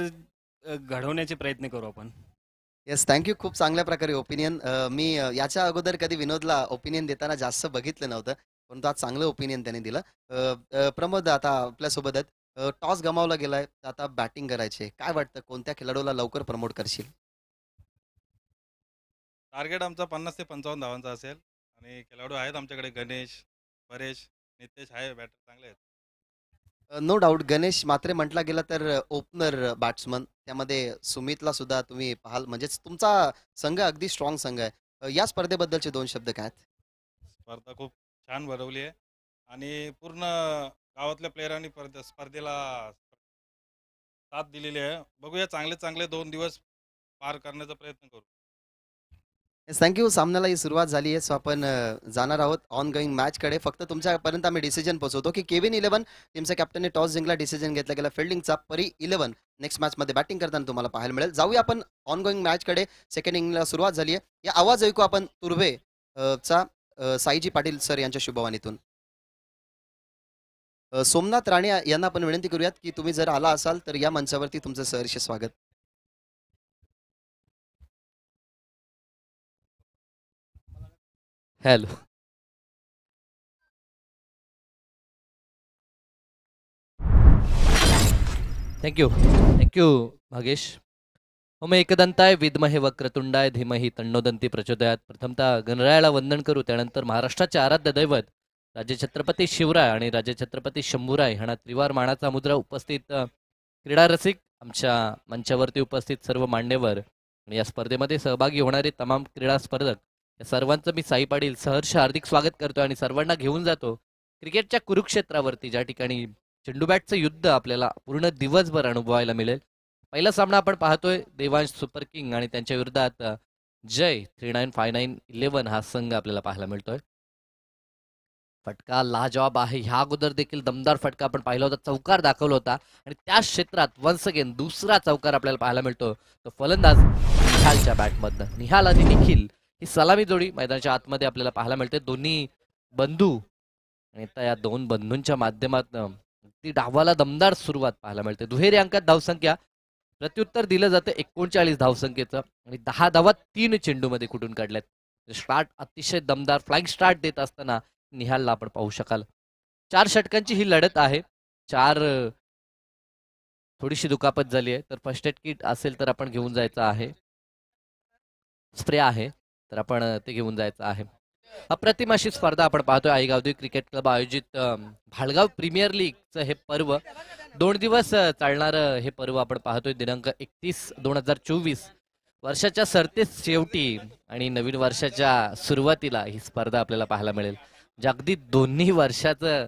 घडवण्याचे प्रयत्न करू आपण.
Yes, thank you. खूप चांगल्या प्रकारे ओपिनियन. मी याच्या अगोदर कधी विनोदला ओपिनियन देताना जास्त बघितलं नव्हतं, परंतु आज चांगलं ओपिनियन त्याने दिलं. प्रमोद आता आपल्यासोबत आहेत. टॉस गमावला गेलाय, आता बॅटिंग करायची. काय वाटतं कोणत्या खेळाडूला लवकर प्रमोट करशील?
टार्गेट आमचा 50 ते 55 धावांचा असेल आणि खेळाडू आहेत आमच्याकडे, गणेश, परेश, नितेश आहे, बॅटर चांगले आहेत.
नो डाऊट गणेश म्हात्रे म्हटला गेला तर ओपनर बॅट्समन, त्यामध्ये सुमितला सुद्धा तुम्ही पाहाल, म्हणजेच तुमचा संघ अगदी स्ट्रॉंग संघ आहे. या स्पर्धेबद्दलचे 2 शब्द काय आहेत?
स्पर्धा खूप छान भरवली आहे आणि पूर्ण गावातल्या प्लेयरांनी स्पर्धेला साथ दिलेली आहे. बघूया, चांगले चांगले 2 दिवस पार करण्याचा प्रयत्न करू.
थँक्यू. सामन्याला ही सुरुवात झाली आहे. सो आपण जाणार आहोत ऑन गोईंग मॅचकडे. फक्त तुमच्यापर्यंत आम्ही डिसिजन पोहोचवतो की केविन 11 टीमच्या कॅप्टनने टॉस जिंकला, डिसिजन घेतला गेला फिल्डिंगचा. परी 11 नेक्स्ट मॅचमध्ये बॅटिंग करताना तुम्हाला पाहायला मिळेल. जाऊया आपण ऑन गोईंग मॅचकडे. सेकंड इनिंगला सुरुवात झाली आहे. या आवाज ऐकू आपण तुर्भे चा साईजी पाटील सर यांच्या शुभवाणीतून. सोमनाथ राणे यांना आपण विनंती करूयात की तुम्ही जर आला असाल तर या मंचावरती तुमचं सहर्ष स्वागत.
हॅलो. थँक्यू भागेश. मम एकदंताय विद्महे वक्रतुंडाय धीमहि तन्नोदंती प्रचोदयात. प्रथमतः गणरायाला वंदन करू, त्यानंतर महाराष्ट्राचे आराध्य दैवत राजे छत्रपती शिवराय आणि राजे छत्रपती शंभूराय ह्यांना त्रिवार मानाचा मुद्रा उपस्थित क्रीडा रसिक, आमच्या मंचावरती उपस्थित सर्व मान्यवर आणि या स्पर्धेमध्ये सहभागी होणारे तमाम क्रीडा स्पर्धक, या सर्वांचं मी साई पाटील सहर्ष हार्दिक स्वागत करतो आणि सर्वांना घेऊन जातो क्रिकेटच्या कुरुक्षेत्रावरती, ज्या ठिकाणी चेंडू बॅटचं युद्ध आपल्याला पूर्ण दिवसभर अनुभवायला मिळेल. पहिला सामना आपण पाहतोय देवांश सुपर किंग आणि त्यांच्या विरोधात जय 395911 हा संघ आपल्याला पाहायला मिळतोय. फटका लाजवाब आहे. ह्या अगोदर देखील दमदार फटका आपण पाहिला होता, चौकार दाखवला होता आणि त्याच क्षेत्रात वन्स अगेन दुसरा चौकार आपल्याला पाहायला मिळतो. तो फलंदाज निहालच्या बॅटमधनं. निहाल आणि निखिल ही सलामी जोडी मैदानाच्या आतमध्ये आपल्याला पाहायला मिळते. दोन्ही बंधू आणि आता या दोन बंधूंच्या माध्यमातून ती डावाला दमदार सुरुवात पाहायला मिळते. दुहेरी अंकात धावसंख्या, प्रत्युत्तर दिलं जातं 39 धावसंख्येचं आणि 10 धावा 3 चेंडूमध्ये कुठून काढल्यात. स्टार्ट अतिशय दमदार फ्लाइंग स्टार्ट देत असताना निहालला आपण पाहू शकाल. 4 षटकांची ही लढत आहे. 4 थोडीशी दुखापत झाली आहे, तर फर्स्ट एड किट असेल तर आपण घेऊन जायचं आहे. स्प्रे आहे तर आपण ते घेऊन जायचं आहे. अप्रतिम अशी स्पर्धा आपण पाहतोय. आईगावदेवी क्रिकेट क्लब आयोजित भालगाव प्रीमियर लीगचं हे पर्व 2 दिवस चालणारं हे पर्व आपण पाहतोय. दिनांक 31/2024 वर्षाच्या सरतेच शेवटी आणि नवीन वर्षाच्या सुरुवातीला ही स्पर्धा आपल्याला पाहायला मिळेल. अगदी दोन्ही वर्षाचं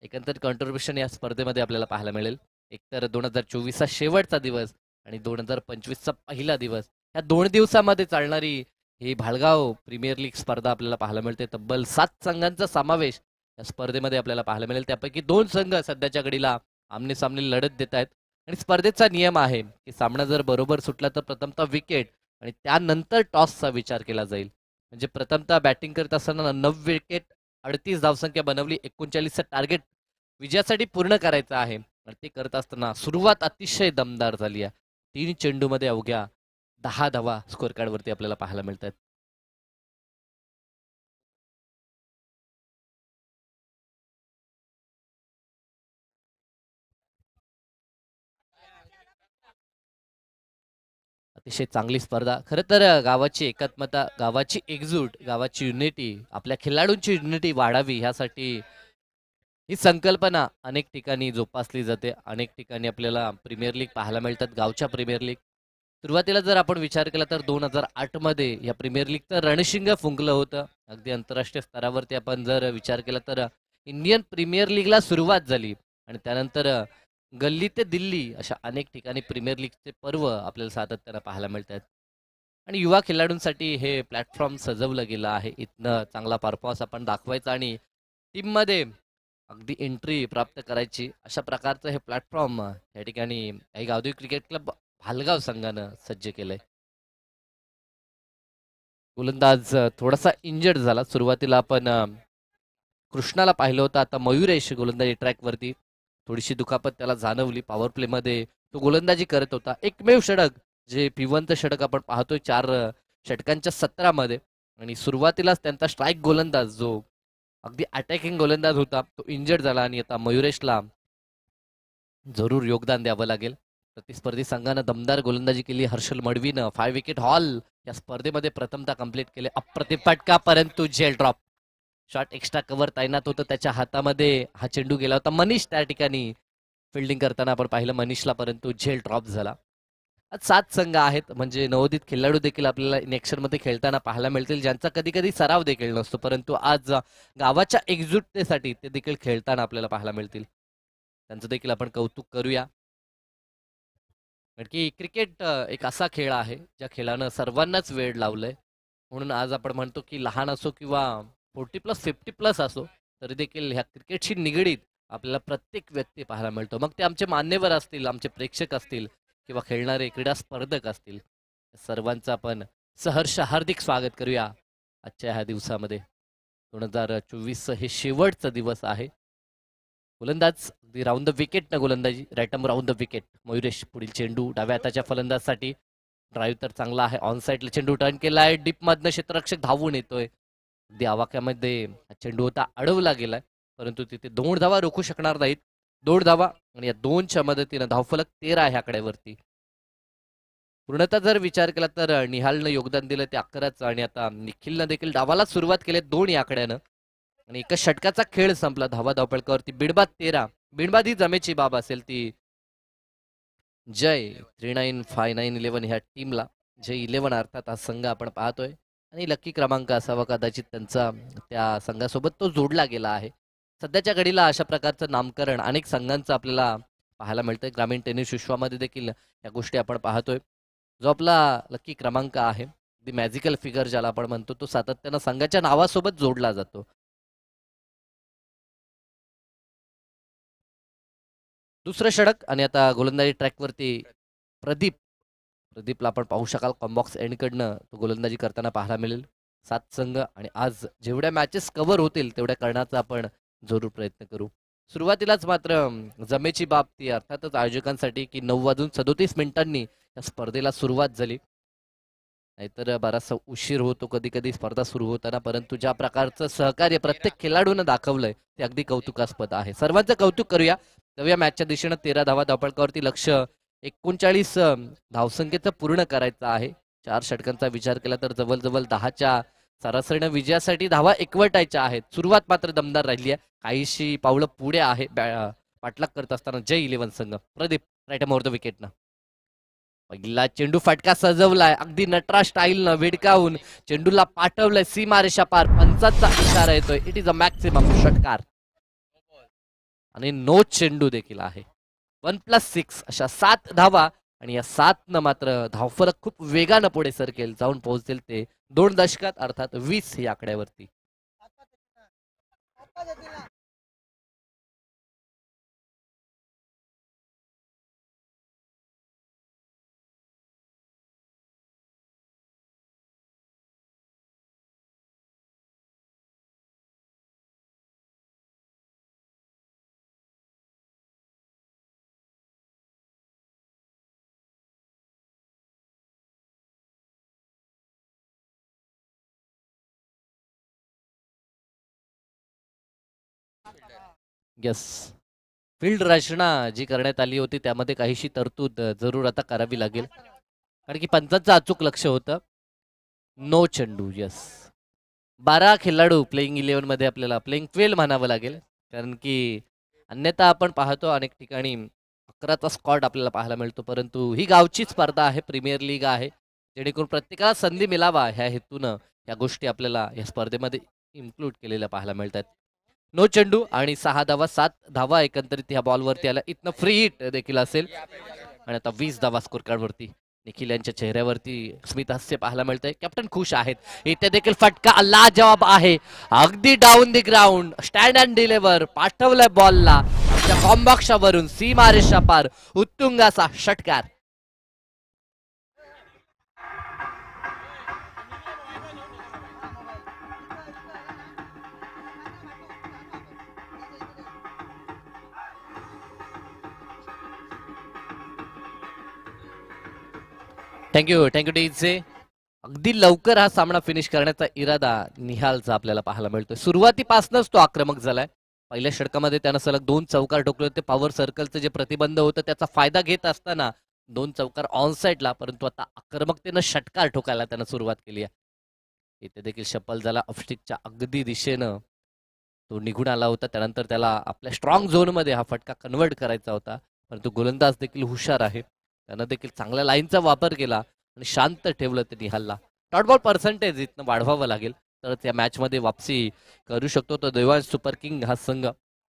एकंदर कॉन्ट्रीब्युशन या स्पर्धेमध्ये आपल्याला पाहायला मिळेल. एकतर 2024चा शेवटचा दिवस आणि 2025चा पहिला दिवस. या 2 दिवसामध्ये चालणारी ही भालगाव प्रीमियर लीग स्पर्धा आपल्याला पाहायला मिळते. तब्बल 7 संघांचा समावेश या स्पर्धेमध्ये आपल्याला पाहायला मिळेल. त्यापैकी 2 संघ सध्याच्या घडीला आमने सामने लढत देत आहेत आणि स्पर्धेचा नियम आहे की सामना जर बरोबर सुटला तर प्रथमतः विकेट आणि त्यानंतर टॉसचा विचार केला जाईल. म्हणजे प्रथमतः बॅटिंग करत असताना 9 विकेट 38 धावसंख्या बनवली. 39चं टार्गेट विजयासाठी पूर्ण करायचं आहे आणि ते करत असताना सुरुवात अतिशय दमदार झाली आहे. 3 चेंडूमध्ये अवघ्या 10 धावा स्कोअर कार्डवरती आपल्याला पाहायला मिळतात. अतिशय चांगली स्पर्धा. खरं तर गावाची एकात्मता, गावाची एकजूट, गावाची युनिटी, आपल्या खेळाडूंची युनिटी वाढावी ह्यासाठी ही संकल्पना अनेक ठिकाणी जोपासली जाते. अनेक ठिकाणी आपल्याला प्रीमियर लीग पाहायला मिळतात. गावच्या प्रीमियर लीग सुरुवातीला जर आपण विचार केला तर 2008 मध्ये या प्रीमियर लीगचं रणशिंग फुंकलं होतं. अगदी आंतरराष्ट्रीय स्तरावरती आपण जर विचार केला तर इंडियन प्रीमियर लीगला सुरुवात झाली आणि त्यानंतर गल्ली ते दिल्ली अशा अनेक ठिकाणी प्रीमियर लीगचे पर्व आपल्याला सातत्यानं पाहायला मिळतात आणि युवा खेळाडूंसाठी हे प्लॅटफॉर्म सजवलं गेलं आहे. इथनं चांगला परफॉर्मन्स आपण दाखवायचा आणि टीममध्ये अगदी एंट्री प्राप्त करायची, अशा प्रकारचं हे प्लॅटफॉर्म या ठिकाणी काही गावदेवी क्रिकेट क्लब भालगाव संघानं सज्ज केलंय. गोलंदाज थोडासा इंजर्ड झाला. सुरुवातीला आपण कृष्णाला पाहिलं होतं. आता मयुरेश गोलंदाजी ट्रॅकवरती थोडीशी दुखापत त्याला जाणवली. पॉवर प्लेमध्ये तो गोलंदाजी करत होता. एकमेव षटक जे पिवंत षटक आपण पाहतोय 4 षटकांच्या सत्रामध्ये आणि सुरुवातीलाच त्यांचा स्ट्राईक गोलंदाज जो अगदी अटॅकिंग गोलंदाज होता तो इंजर्ड झाला आणि आता मयुरेशला जरूर योगदान द्यावं लागेल. प्रतिस्पर्धी संघानं दमदार गोलंदाजी केली. हर्षल मडवीनं 5 विकेट हॉल या स्पर्धेमध्ये प्रथमतः कंप्लीट केले. अप्रतिम फटका परंतु झेल ड्रॉप. शॉट एक्स्ट्रा कव्हर तैनात होतं त्याच्या हातामध्ये. हा चेंडू गेला होता. मनीष त्या ठिकाणी फिल्डिंग करताना आपण पाहिलं मनीषला, परंतु झेल ड्रॉप झाला. आज 7 संघ आहेत म्हणजे नवोदित खेळाडू देखील आपल्याला नेक्शन मध्ये खेळताना पाहायला मिळतील, ज्यांचा कधी कधी सराव देखील नसतो, परंतु आज गावाच्या एकजुटतेसाठी ते देखील खेळताना आपल्याला पाहायला मिळतील. त्यांचं देखील आपण कौतुक करूया. कारण की क्रिकेट एक असा खेळ आहे ज्या खेळानं सर्वांनाच वेळ लावलंय. म्हणून आज आपण म्हणतो की लहान असो किंवा 40+ 50+ असो तरी देखील ह्या क्रिकेटशी निगडीत आपल्याला प्रत्येक व्यक्ती पाहायला मिळतो. मग ते आमचे मान्यवर असतील, आमचे प्रेक्षक असतील किंवा खेळणारे क्रीडा स्पर्धक असतील, सर्वांचं आपण सहर्ष हार्दिक स्वागत करूया आजच्या ह्या दिवसामध्ये. 2024 हे शेवटचा दिवस आहे. गोलंदाज राऊंड द विकेट न गोलंदाजी, राईटम राऊंड द विकेट. मयुरेश पुढील चेंडू डाव्या हाताच्या फलंदाजसाठी. ड्राईव्ह तर चांगला आहे. ऑन साईडला चेंडू टर्न केला आहे. डीप मधनं क्षेत्ररक्षक धावून येतोय. अगदी आवाक्यामध्ये हा चेंडू होता, अडवला गेलाय, परंतु तिथे 2 धावा रोखू शकणार नाहीत. 2 धावा आणि या 2च्या मदतीनं धावफलक 13 आहे आकड्यावरती. पूर्णतः जर विचार केला तर निहालनं योगदान दिलं ते 11चं आणि आता निखिलनं देखील डावाला सुरुवात केली 2 या आकड्यानं आणि एका षटकाचा खेळ संपला. धावा धावपळकावरती बिनबाद 13. बिनबाद ही जमेची बाब असेल ती जय 395911 ह्या टीमला, जय 11 अर्थात हा संघ आपण पाहतोय आणि लकी क्रमांक असावा कदाचित त्यांचा, त्या संघासोबत तो जोडला गेला आहे. सध्याच्या घडीला अशा प्रकारचं नामकरण अनेक संघांचं आपल्याला पाहायला मिळतंय. ग्रामीण टेनिस विश्वामध्ये देखील या गोष्टी आपण पाहतोय. जो आपला लकी क्रमांक आहे दी मॅजिकल फिगर ज्याला आपण म्हणतो तो सातत्यानं संघाच्या नावासोबत जोडला जातो. दुसरं षटक आणि आता गोलंदाजी ट्रॅकवरती प्रदीपला आपण पाहू शकाल कॉम्बॉक्स एंडकडनं तो गोलंदाजी करताना पाहायला मिळेल. 7 संघ आणि आज जेवढ्या मॅचेस कव्हर होतील तेवढ्या करण्याचा आपण जरूर प्रयत्न करू. सुरुवातीलाच मात्र जमेची बाब ती अर्थातच आयोजकांसाठी की 9:37 या स्पर्धेला सुरुवात झाली. नाहीतर बराचसा उशीर होतो कधी कधी स्पर्धा सुरू होताना, परंतु ज्या प्रकारचं सहकार्य प्रत्येक खेळाडूनं दाखवलंय ते अगदी कौतुकास्पद आहे. सर्वांचं कौतुक करूया. नव्या मॅचच्या दिशेनं 13 धावा धावपळकावरती लक्ष 39 धावसंख्येचं पूर्ण करायचं आहे. 4 षटकांचा विचार केला तर जवळजवळ 10च्या सरासरीनं विजयासाठी धावा एकवटायच्या आहेत. सुरुवात मात्र दमदार राहिली आहे. काहीशी पावलं पुढे आहे पाठलाग करत असताना जय 11 संघ. प्रदीप राईट मोर द विकेटनं पहिला चेंडू फटका सजवलाय अगदी नटराज स्टाईलनं विडकावून चेंडूला पाठवलंय सीमारेषा पार. पंचांचा इशारा येतोय. इट इज अ मॅक्सिमम षटकार आणि नो चेंडू देखील आहे. 1+6 अशा 7 धावा आणि या 7 मात्र धावफलक खूप वेगानं पुढे सरकेल जाऊन पोहोचतील ते 2 दशकात अर्थात 20 या आकड्यावरती. येस, फील्ड रचना जी करण्यात आली होती त्यामध्ये काहीशी तरतूद जरूर आता करावी लागेल, कारण की पंचांचं अचूक लक्ष होतं. नो चेंडू. येस, 12 खेळाडू प्लेइंग 11 मध्ये आपल्याला प्लेइंग 12 म्हणावं लागेल, कारण की अन्यथा आपण पाहतो अनेक ठिकाणी 11चा स्क्वॉड आपल्याला पाहायला मिळतो. परंतु ही गावची स्पर्धा आहे, प्रीमियर लीग आहे, जेणेकरून प्रत्येकाला संधी मिळावा ह्या हेतूनं या गोष्टी आपल्याला या स्पर्धेमध्ये इन्क्लूड केलेल्या पाहायला मिळतात. नो चेंडू आणि 6 धावा 7 धावा एकंदरीत ह्या बॉलवरती आला. इथनं फ्री हिट देखील असेल आणि आता 20 धावा स्कोर कार्डवरती. निखिल यांच्या चेहऱ्यावरती स्मित हास्य पाहायला मिळतंय. कॅप्टन खुश आहेत. इथे देखील फटका लाजवाब आहे, अगदी down the ground stand and deliver पाठवलाय बॉलला आमच्या कॉम्बॉक्सवरून सीमारेषा पार उत्तुंगाचा षटकार. Thank you DJ. अगदी लवकर हा सामना फिनिश करण्याचा इरादा निहालचा आपल्याला पाहायला मिळतोय. सुरुवातीपासूनच तो आक्रमक झालाय. पहिल्या षटकामध्ये त्यानं सलग 2 चौकार ठोकले होते. पॉवर सर्कलचं जे प्रतिबंध होतं त्याचा फायदा घेत असताना 2 चौकार ऑन साईडला, परंतु आता आक्रमकतेनं षटकार ठोकायला त्यानं सुरुवात केली आहे. इथे देखील शपल झाला ऑफस्टिकच्या अगदी दिशेनं तो निघून आला होता. त्यानंतर त्याला आपल्या स्ट्रॉंग झोनमध्ये हा फटका कन्वर्ट करायचा होता, परंतु गोलंदाज देखील हुशार आहे. त्यानं देखील चांगल्या लाईनचा वापर केला आणि शांत ठेवलं ते निहालला. डॉट बॉल पर्सेंटेज इथनं वाढवावं लागेल तरच या मॅचमध्ये वापसी करू शकतो. तो देवांश सुपर किंग हा संघ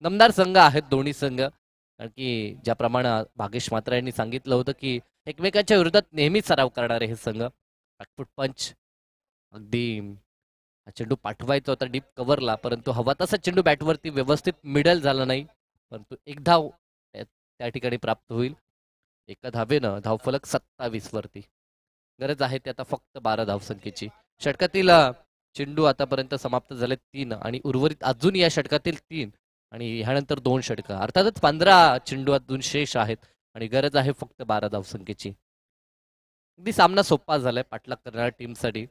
दमदार संघ आहेत दोन्ही संघ, कारण की ज्याप्रमाणे भागेश मात्रा यांनी सांगितलं होतं की एकमेकांच्या विरोधात नेहमी सराव करणारे हे संघ. बॅकफूट पंच अगदी हा चेंडू पाठवायचा होता डीप कव्हरला, परंतु हवा तसा चेंडू बॅटवरती व्यवस्थित मिडल झाला नाही, परंतु एक धाव त्या ठिकाणी प्राप्त होईल. एका धावेनं धावफलक 27 वरती. गरज आहे ते आता फक्त 12 धावसंख्येची. षटकातील चेंडू आतापर्यंत समाप्त झाले 3 आणि उर्वरित अजून या षटकातील 3 आणि ह्यानंतर 2 षटकं, अर्थातच 15 चेंडू अजून शेष आहेत आणि गरज आहे फक्त 12 धावसंख्येची. अगदी सामना सोपा झालाय पाठलाग करणाऱ्या टीमसाठी.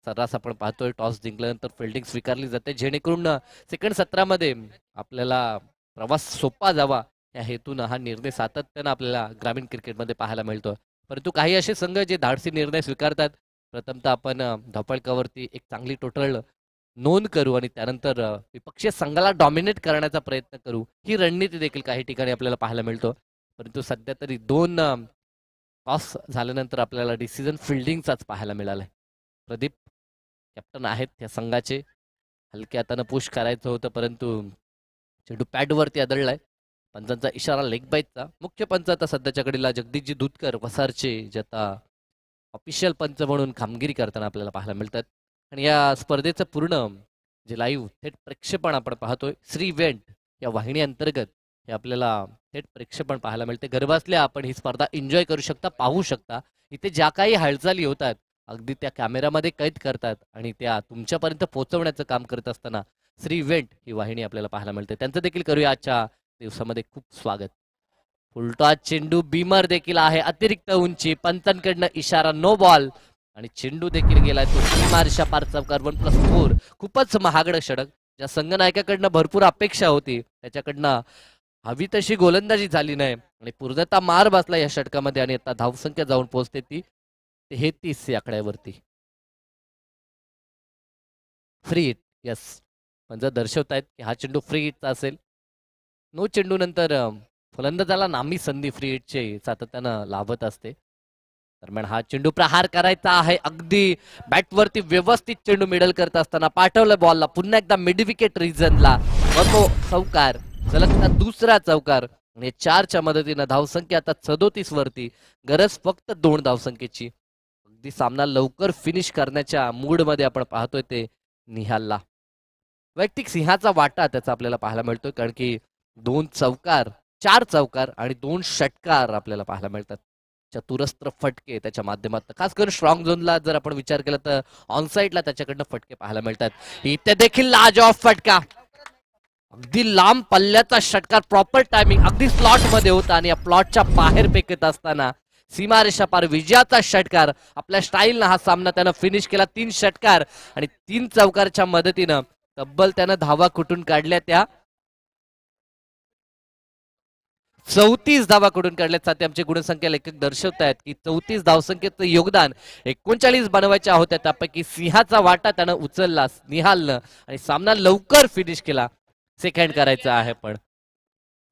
सर्रास आपण पाहतोय टॉस जिंकल्यानंतर फिल्डिंग स्वीकारली जाते, जेणेकरून सेकंड सत्रामध्ये आपल्याला प्रवास सोपा जावा या हेतूनं हा निर्णय सातत्यानं आपल्याला ग्रामीण क्रिकेटमध्ये पाहायला मिळतो. परंतु काही असे संघ जे धाडसी निर्णय स्वीकारतात. प्रथमतः आपण धावपळकावरती एक चांगली टोटल नोंद करू आणि त्यानंतर विपक्षीय संघाला डॉमिनेट करण्याचा प्रयत्न करू, ही रणनीती देखील काही ठिकाणी आपल्याला पाहायला मिळतो. परंतु सध्या तरी 2 टॉस झाल्यानंतर आपल्याला डिसिजन फिल्डिंगचाच पाहायला मिळालाय. प्रदीप कॅप्टन आहेत या संघाचे. हलक्या हातानं पुश करायचं होतं, परंतु चेंडू पॅडवरती आदळलाय. पंचांचा इशारा लेग बाईटचा. मुख्य पंच आता सध्याच्या घडीला जगदीशजी दूधकर वसारचे, जे आता ऑफिशियल पंच म्हणून कामगिरी करताना आपल्याला पाहायला मिळतात. आणि या स्पर्धेचं पूर्ण जे लाईव्ह थेट प्रक्षेपण आपण पाहतोय श्री इव्हेंट या वाहिनी अंतर्गत हे आपल्याला थेट प्रक्षेपण पाहायला मिळते. घरबसल्या आपण ही स्पर्धा एन्जॉय करू शकता, पाहू शकता. इथे ज्या काही हालचाली होतात अगदी त्या कॅमेरामध्ये कैद करतात आणि त्या तुमच्यापर्यंत पोहोचवण्याचं काम करत असताना श्री इव्हेंट ही वाहिनी आपल्याला पाहायला मिळते. त्यांचं देखील करूया आजच्या दिवसामध्ये खूप स्वागत. फुलटॉस चेंडू, बीमर देखील आहे, अतिरिक्त उंची, पंचांकडनं इशारा, नो बॉल आणि चेंडू देखील गेलाय तो सीमारेषा पार चौकार 1+4. खूपच महागडं षटक. ज्या संघनायकाकडनं भरपूर अपेक्षा होती त्याच्याकडनं हवी तशी गोलंदाजी झाली नाही आणि पूर्णतः मार बसला या षटकामध्ये आणि आता धावसंख्या जाऊन पोहोचते ती 33 या आकड्यावरती. फ्री हिट, यस, म्हणजे दर्शवतायत की हा चेंडू फ्री हिटचा असेल. नो चेंडू नंतर फलंदाजाला नामी संधी फ्री हिटची सातत्यानं लाभत असते. दरम्यान हा चेंडू प्रहार करायचा आहे, अगदी बॅटवरती व्यवस्थित चेंडू मिडल करत असताना पाठवलं बॉलला पुन्हा एकदा मिड विकेट रिजनला. चौकार, सलगता दुसरा चौकार आणि 4च्या मदतीनं धावसंख्या आता 37 वरती. गरज फक्त 2 धावसंख्येची. अगदी सामना लवकर फिनिश करण्याच्या मूड मध्ये आपण पाहतोय ते निहालला. वैयक्तिक सिंहाचा वाटा त्याचा आपल्याला पाहायला मिळतोय, कारण की 2 चौकार, 4 चौकार आणि 2 षटकार आपल्याला पाहायला मिळतात. चतुरस्त्र फटके त्याच्या माध्यमातून, खास करून स्ट्रॉंग झोनला जर आपण विचार केला तर ऑनसाइडला त्याच्याकडनं फटके पाहायला मिळतात. इथे देखील लाजवाब फटका, अगदी लांब पल्ल्याचा षटकार, प्रॉपर टायमिंग, अगदी स्लॉट मध्ये होता आणि या प्लॉटच्या बाहेर फेकत असताना सीमारेषा पार विजयाचा षटकार. आपल्या स्टाईलनं हा सामना त्यानं फिनिश केला. 3 षटकार आणि 3 चौकारच्या मदतीनं तब्बल त्यानं धावा कुठून काढल्या, त्या 34 धावा कुठून काढल्यात. साथे आमचे गुणसंख्या लेखक दर्शवतायत की 34 धावसंख्येचं योगदान 39 बनवायच्या होत्या, त्यापैकी सिंहाचा वाटा त्यानं उचलला निहालनं आणि सामना लवकर फिनिश केला. सेकंड करायचा आहे, पण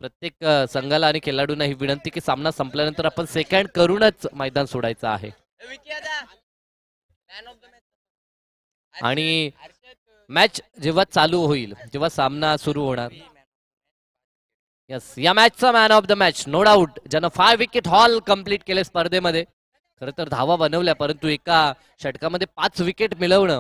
प्रत्येक संघाला आणि खेळाडूंना ही विनंती की सामना संपल्यानंतर आपण सेकंड करूनच मैदान सोडायचं आहे. आणि मॅच जेव्हा चालू होईल, जेव्हा सामना सुरू होणार, यस, या मॅचचा man of the match no doubt ज्यानं 5 विकेट हॉल कंप्लीट केले स्पर्धेमध्ये. खरं तर धावा बनवल्या, परंतु एका षटकामध्ये 5 विकेट मिळवणं